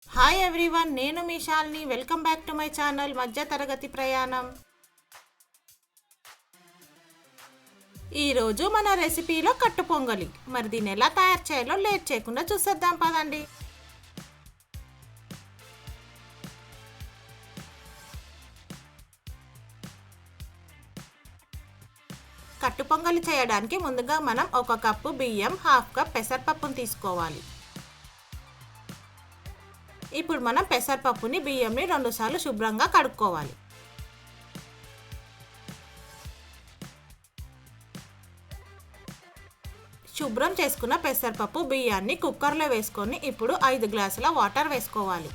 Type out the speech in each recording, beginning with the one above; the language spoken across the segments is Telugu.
హాయ్ ఎవ్రీవన్, నేను మీ Shalini. Welcome back to my channel మధ్య తరగతి ప్రయాణం. ఈరోజు మన రెసిపీలో కట్టు పొంగలి. మరి దీన్ని ఎలా తయారు చేయాలో లేట్ చేయకుండా చూసేద్దాం పదండి. కట్టు పొంగలి చేయడానికి ముందుగా మనం 1 కప్పు బియ్యం, 1/2 కప్ పెసరపప్పును తీసుకోవాలి. ఇప్పుడు మనం పెసరపప్పుని, బియ్యంని 2 సార్లు శుభ్రంగా కడుక్కోవాలి. శుభ్రం చేసుకున్న పెసరపప్పు, బియ్యాన్ని కుక్కర్లో వేసుకొని ఇప్పుడు 5 గ్లాసుల వాటర్ వేసుకోవాలి.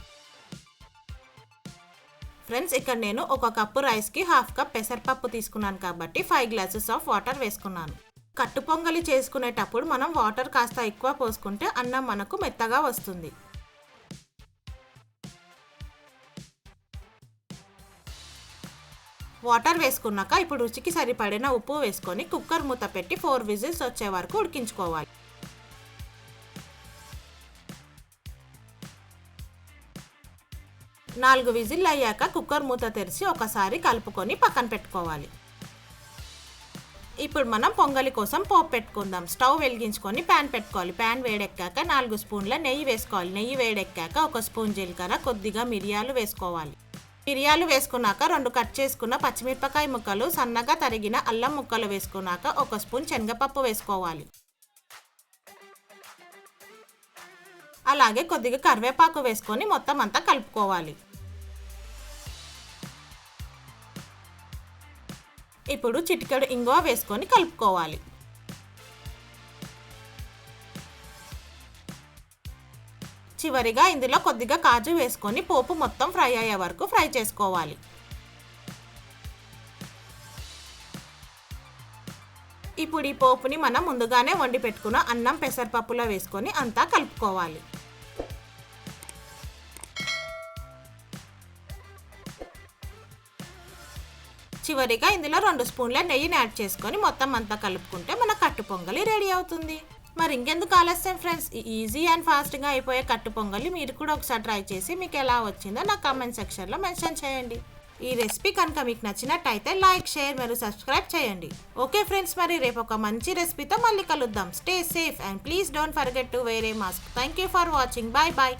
ఫ్రెండ్స్, ఇక్కడ నేను 1 కప్పు రైస్కి 1/2 కప్ పెసరపప్పు తీసుకున్నాను కాబట్టి 5 గ్లాసెస్ ఆఫ్ వాటర్ వేసుకున్నాను. కట్టు పొంగలి చేసుకునేటప్పుడు మనం వాటర్ కాస్త ఎక్కువ పోసుకుంటే అన్నం మనకు మెత్తగా వస్తుంది. వాటర్ వేసుకున్నాక ఇప్పుడు రుచికి సరిపడిన ఉప్పు వేసుకొని కుక్కర్ మూత పెట్టి 4 విజిల్స్ వచ్చే వరకు ఉడికించుకోవాలి. నాలుగు విజిల్ అయ్యాక కుక్కర్ మూత తెరిచి ఒకసారి కలుపుకొని పక్కన పెట్టుకోవాలి. ఇప్పుడు మనం పొంగలి కోసం పోపు పెట్టుకుందాం. స్టవ్ వెలిగించుకొని ప్యాన్ పెట్టుకోవాలి. ప్యాన్ వేడెక్కాక 4 స్పూన్ల నెయ్యి వేసుకోవాలి. నెయ్యి వేడెక్కాక 1 స్పూన్ జీలకర్ర, కొద్దిగా మిరియాలు వేసుకోవాలి. మిరియాలు వేసుకున్నాక 2 కట్ చేసుకున్న పచ్చిమిరపకాయ ముక్కలు, సన్నగా తరిగిన అల్లం ముక్కలు వేసుకున్నాక 1 స్పూన్ శనగపప్పు వేసుకోవాలి. అలాగే కొద్దిగా కరివేపాకు వేసుకొని మొత్తం అంతా కలుపుకోవాలి. ఇప్పుడు చిటికెడు ఇంగువ వేసుకొని కలుపుకోవాలి. చివరిగా ఇందులో కొద్దిగా కాజు వేసుకొని పోపు మొత్తం ఫ్రై అయ్యే వరకు ఫ్రై చేసుకోవాలి. ఇప్పుడు ఈ పోపుని మనం ముందుగానే వండి పెట్టుకున్న అన్నం, పెసరపప్పులో వేసుకొని అంతా కలుపుకోవాలి. చివరిగా ఇందులో 2 స్పూన్ల నెయ్యిని యాడ్ చేసుకొని మొత్తం అంతా కలుపుకుంటే మన కట్టు పొంగలి రెడీ అవుతుంది. మరి ఇంకెందుకు ఆలస్యం ఫ్రెండ్స్, ఈజీ అండ్ ఫాస్ట్గా అయిపోయే కట్టు పొంగలి మీరు కూడా ఒకసారి ట్రై చేసి మీకు ఎలా వచ్చిందో నా కామెంట్ సెక్షన్లో మెన్షన్ చేయండి. ఈ రెసిపీ కనుక మీకు నచ్చినట్టయితే లైక్, షేర్ మరియు సబ్స్క్రైబ్ చేయండి. ఓకే ఫ్రెండ్స్, మరి రేపు ఒక మంచి రెసిపీతో మళ్ళీ కలుద్దాం. Stay safe and please don't forget to wear a mask. Thank you for watching. Bye bye.